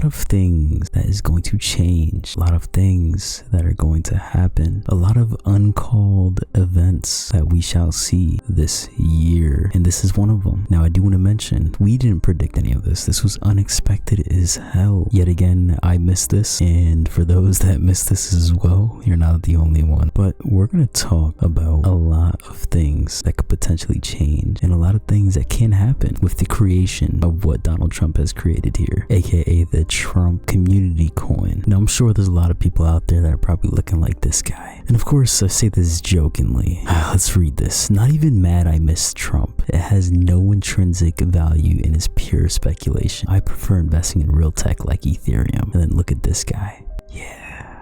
lot of things that is going to change, a lot of things that are going to happen, a lot of uncalled events that we shall see this year, and this is one of them. Now I do want to mention, we didn't predict any of this. This was unexpected as hell. Yet again, I missed this, and for those that missed this as well, you're not the only one. But we're going to talk about a lot of things that could potentially change, and a lot of things that can happen with the creation of what Donald Trump has created here, aka the Trump community coin. Now I'm sure there's a lot of people out there that are probably looking like this guy, and of course I say this jokingly. Let's read this. Not even mad I missed Trump. It has no intrinsic value and is pure speculation. I prefer investing in real tech like Ethereum. And then look at this guy. Yeah.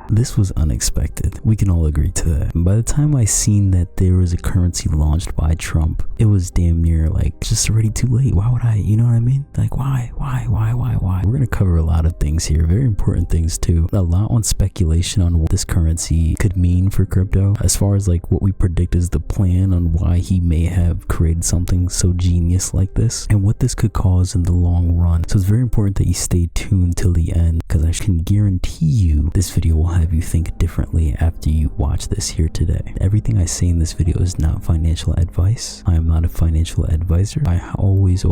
This was unexpected. We can all agree to that. By the time I seen that there was a currency launched by Trump, it was damn near like just already too late. Why would I? You know what I mean? Like why? We're gonna cover a lot of things here, very important things too. A lot on speculation on what this currency could mean for crypto, as far as like what we predict is the plan on why he may have created something so genius like this, and what this could cause in the long run. So it's very important that you stay tuned till the end, because I can guarantee you this video will have you think differently after you watch this here today. Everything I say in this video is not financial advice. I am not a financial advisor. I always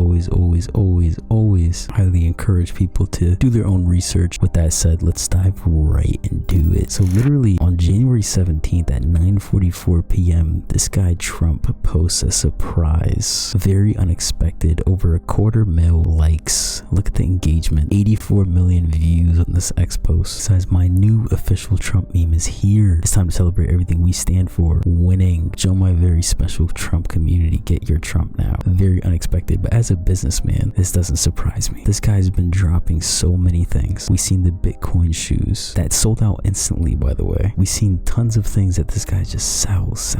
highly encourage people to do their own research. With that said, let's dive right into it. So literally on January 17th at 9:44 p.m, this guy Trump posts a surprise, very unexpected, over 250,000 likes. Look at the engagement, 84 million views on this X post. It says, my new official Trump meme is here. It's time to celebrate everything we stand for. Winning. Join my very special Trump community. Get your Trump now. Very unexpected, but as a businessman, this doesn't surprise me. This guy's been dropping so many things. We've seen the Bitcoin shoes that sold out instantly, by the way. We've seen tons of things that this guy just sells.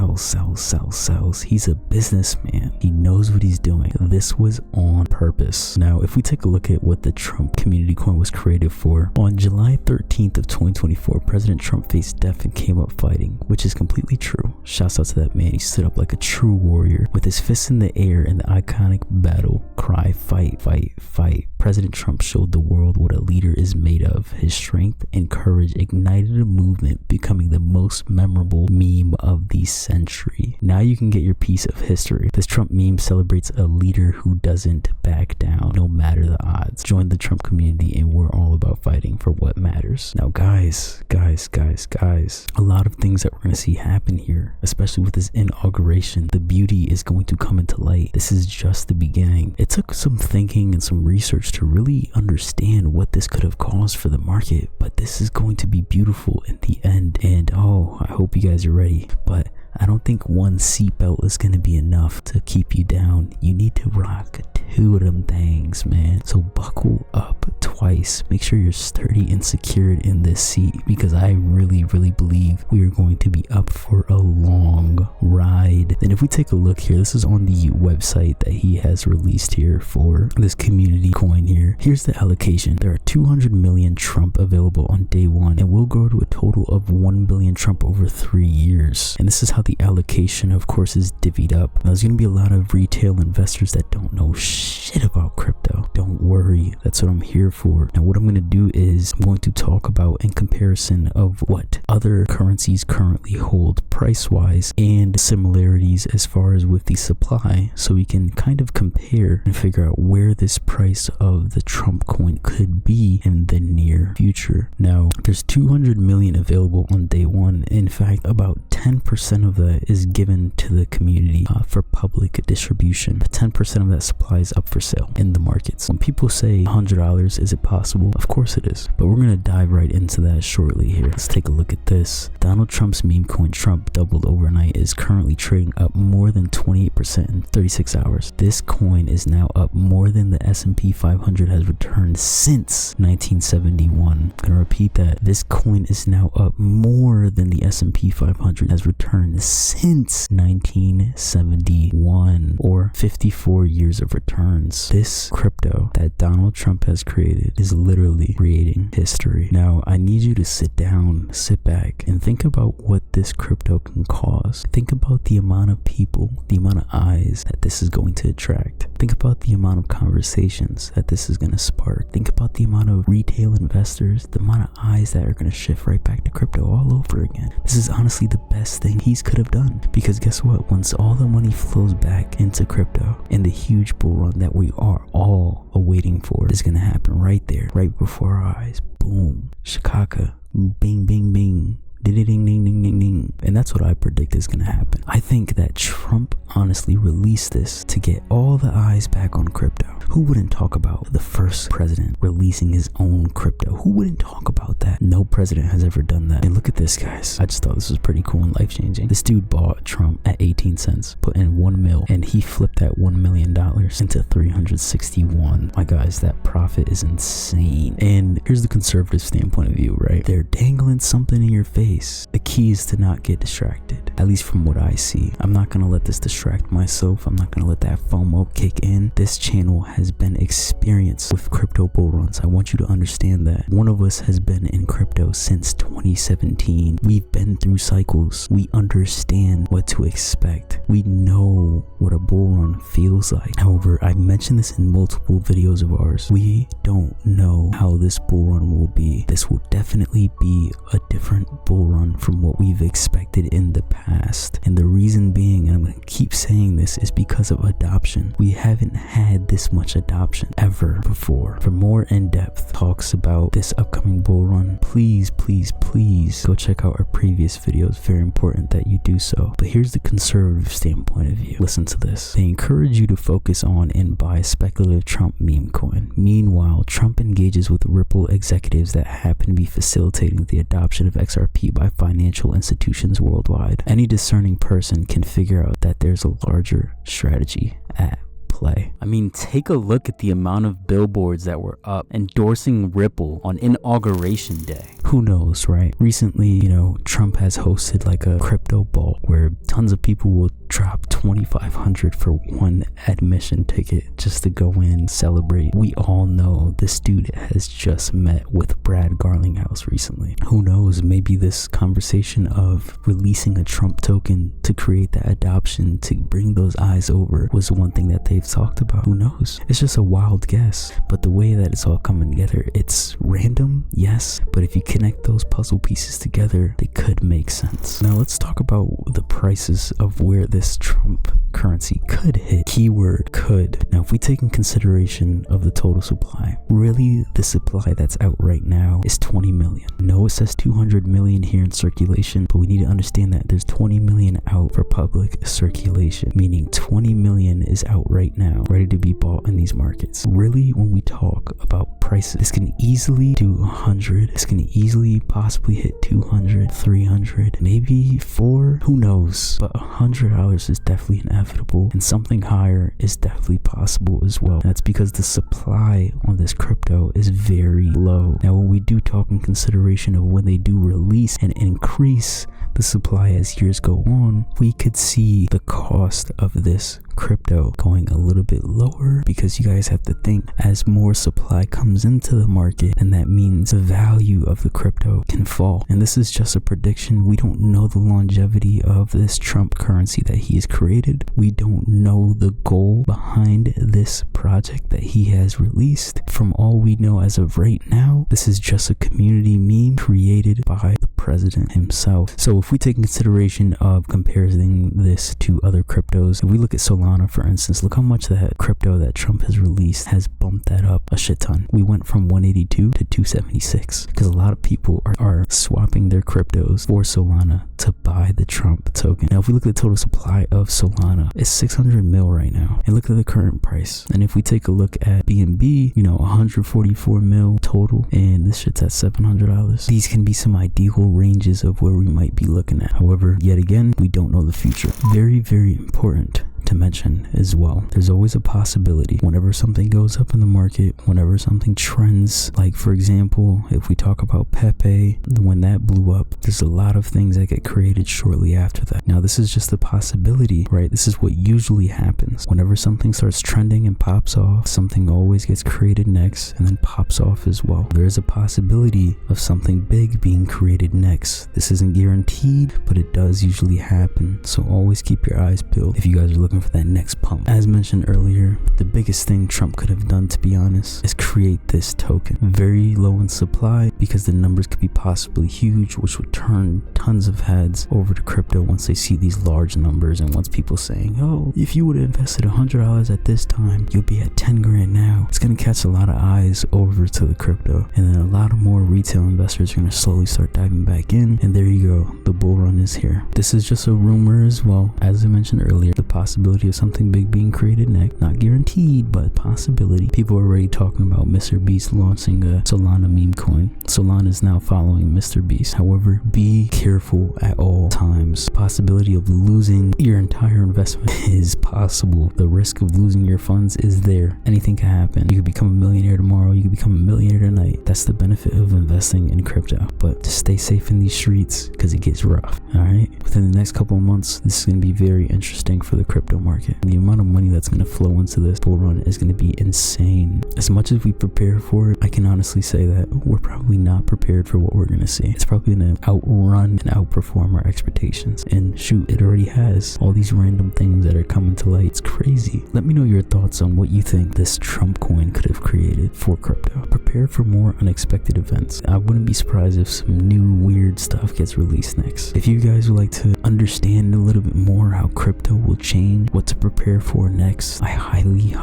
He's a businessman. He knows what he's doing. This was on purpose. Now, if we take a look at what the Trump community coin was created for, on July 13th of 2024, President Trump faced death and came up fighting, which is completely true. Shouts out to that man. He stood up like a true warrior with his fists in the air in the iconic battle cry, fight, fight, fight. President Trump showed the world what a leader is made of. His strength and courage ignited a movement, becoming the most memorable meme of the century. Now you can get your piece of history. This Trump meme celebrates a leader who doesn't back down, no matter the odds. Join the Trump community and we're all about fighting for what matters. Now guys, a lot of things that we're going to see happen here, especially with this inauguration. The beauty is going to come into light. This is just the beginning. It took some thinking and some research to really understand what this could have caused for the market, but this is going to be beautiful in the end. And oh, I hope you guys are ready, but I don't think one seatbelt is going to be enough to keep you down. You need to rock two of them things, man. So buckle up twice. Make sure you're sturdy and secured in this seat, because I really believe we are going to be up for a long ride. And if we take a look here, this is on the website that he has released here for this community coin here. Here's the allocation. There are 200 million Trump available on day one, and will grow to a total of 1 billion Trump over 3 years. And this is how the allocation, of course, is divvied up. Now, there's going to be a lot of retail investors that don't know shit about crypto. Don't worry, that's what I'm here for. Now, what I'm going to do is I'm going to talk about in comparison of what other currencies currently hold price-wise and similarities as far as with the supply, so we can kind of compare and figure out where this price of the Trump coin could be in the near future. Now, there's 200 million available on day one. In fact, about 10% of that is given to the community for public distribution. 10% of that supply is up for sale in the markets. When people say $100, is it possible? Of course it is, but we're going to dive right into that shortly here. Let's take a look at this. Donald Trump's meme coin Trump doubled overnight is currently trading up more than 28% in 36 hours. This coin is now up more than the S&P 500 has returned since 1971. I'm going to repeat that. This coin is now up more than the S&P 500 has returned since 1971, or 54 years of returns. This crypto that Donald Trump has created market is literally creating history. Now, I need you to sit down, sit back, and think about what this crypto can cause. Think about the amount of people, the amount of eyes that this is going to attract. Think about the amount of conversations that this is going to spark. Think about the amount of retail investors, the amount of eyes that are going to shift right back to crypto all over again. This is honestly the best thing he's could have done, because guess what? Once all the money flows back into crypto, and the huge bull run that we are all awaiting for is going to happen right there, right before our eyes. Boom, shikaka, bing, bing, bing. Ding, ding, ding, ding, ding, ding. And that's what I predict is going to happen. I think that Trump honestly released this to get all the eyes back on crypto. Who wouldn't talk about the first president releasing his own crypto? Who wouldn't talk about that? No president has ever done that. And look at this, guys. I just thought this was pretty cool and life-changing. This dude bought Trump at 18 cents, put in 1 mil, and he flipped that $1 million into 361. My guys, that profit is insane. And here's the conservative standpoint of view, right? They're dangling something in your face. The key is to not get distracted, at least from what I see. I'm not going to let this distract myself. I'm not going to let that FOMO kick in. This channel has been experienced with crypto bull runs. I want you to understand that. One of us has been in crypto since 2017. We've been through cycles. We understand what to expect. We know what a bull run feels like. However, I mentioned this in multiple videos of ours. We don't know how this bull run will be. This will definitely be a different bull run from what we've expected in the past. And the reason being, and I'm going to keep saying this, is because of adoption. We haven't had this much adoption ever before. For more in-depth talks about this upcoming bull run, please go check out our previous videos. Very important that you do so. But here's the conservative standpoint of view. Listen to this. They encourage you to focus on and buy speculative Trump meme coin. Meanwhile, Trump engages with Ripple executives that happen to be facilitating the adoption of XRP by financial institutions worldwide. Any discerning person can figure out that there's a larger strategy at play. I mean, take a look at the amount of billboards that were up endorsing Ripple on inauguration day. Who knows, right? Recently, Trump has hosted like a crypto ball where tons of people will drop $2,500 for one admission ticket just to go in and celebrate. We all know this dude has just met with Brad Garlinghouse recently. Who knows, maybe this conversation of releasing a Trump token to create that adoption, to bring those eyes over, was one thing that they've talked about. Who knows? It's just a wild guess. But the way that it's all coming together, it's random, yes, but if you connect those puzzle pieces together, they could make sense. Now let's talk about the prices of where this Trump currency could hit. Keyword could. Now if we take in consideration of the total supply, really the supply that's out right now is 20 million. No, it says 200 million here in circulation, but we need to understand that there's 20 million out for public circulation, meaning 20 million is out right now, ready to be bought in these markets. Really, when we talk about prices, this can easily do 100. This can easily possibly hit 200, 300, maybe 4. Who knows? But $100 is definitely inevitable, and something higher is definitely possible as well. That's because the supply on this crypto is very low. Now, when we do talk in consideration of when they do release and increase the supply as years go on, we could see the cost of this crypto going a little bit lower, because you guys have to think, as more supply comes into the market, and that means the value of the crypto can fall. And this is just a prediction. We don't know the longevity of this Trump currency that he has created. We don't know the goal behind this project that he has released. From all we know as of right now, this is just a community meme created by the president himself. So if we take in consideration of comparing this to other cryptos, if we look at Solana, for instance, look how much that crypto that Trump has released has bumped that up a shit ton. We went from 182 to 276 because a lot of people are swapping their cryptos for Solana to buy the Trump token. Now, if we look at the total supply of Solana, it's 600 mil right now. And look at the current price. And if we take a look at BNB, 144 mil total, and this shit's at $700. These can be some ideal ranges of where we might be looking at. However, yet again, we don't know the future. Very, very important to mention as well. There's always a possibility whenever something goes up in the market, whenever something trends, like for example, if we talk about Pepe, when that blew up, there's a lot of things that get created shortly after that. Now, this is just a possibility, right? This is what usually happens. Whenever something starts trending and pops off, something always gets created next and then pops off as well. There is a possibility of something big being created next. This isn't guaranteed, but it does usually happen. So always keep your eyes peeled if you guys are looking for that next pump. As mentioned earlier, the biggest thing Trump could have done, to be honest, is create this token. Very low in supply because the numbers could be possibly huge, which would turn tons of heads over to crypto once they see these large numbers and once people saying, oh, if you would have invested $100 at this time, you'll be at 10 grand now. It's going to catch a lot of eyes over to the crypto, and then a lot of more retail investors are going to slowly start diving back in, and there you go, the bull run is here. This is just a rumor as well. As I mentioned earlier, the possibility of something big being created next, not guaranteed, but possibility. People are already talking about Mr. Beast launching a Solana meme coin. Solana is now following Mr. Beast. However, be careful at all times. Possibility of losing your entire investment is possible. The risk of losing your funds is there. Anything can happen. You could become a millionaire tomorrow. You could become a millionaire tonight. That's the benefit of investing in crypto. But just stay safe in these streets because it gets rough. All right. Within the next couple of months, this is going to be very interesting for the crypto market. The amount of money that's going to flow into this bull run is going to be insane. As much as we prepare for it, I can honestly say that we're probably not prepared for what we're going to see. It's probably going to outrun and outperform our expectations. And shoot, it already has. All these random things that are coming to light. It's crazy. Let me know your thoughts on what you think this Trump coin could have created for crypto. Prepare for more unexpected events. I wouldn't be surprised if some new weird stuff gets released next. If you guys would like to understand a little bit more how crypto will change, what to prepare for next, I highly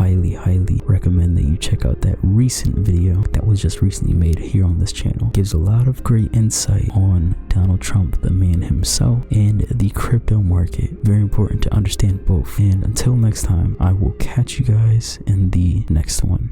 recommend that you check out that recent video that was just recently made here on this channel. It gives a lot of great insight on Donald Trump, the man himself, and the crypto market. Very important to understand both. And until next time, I will catch you guys in the next one.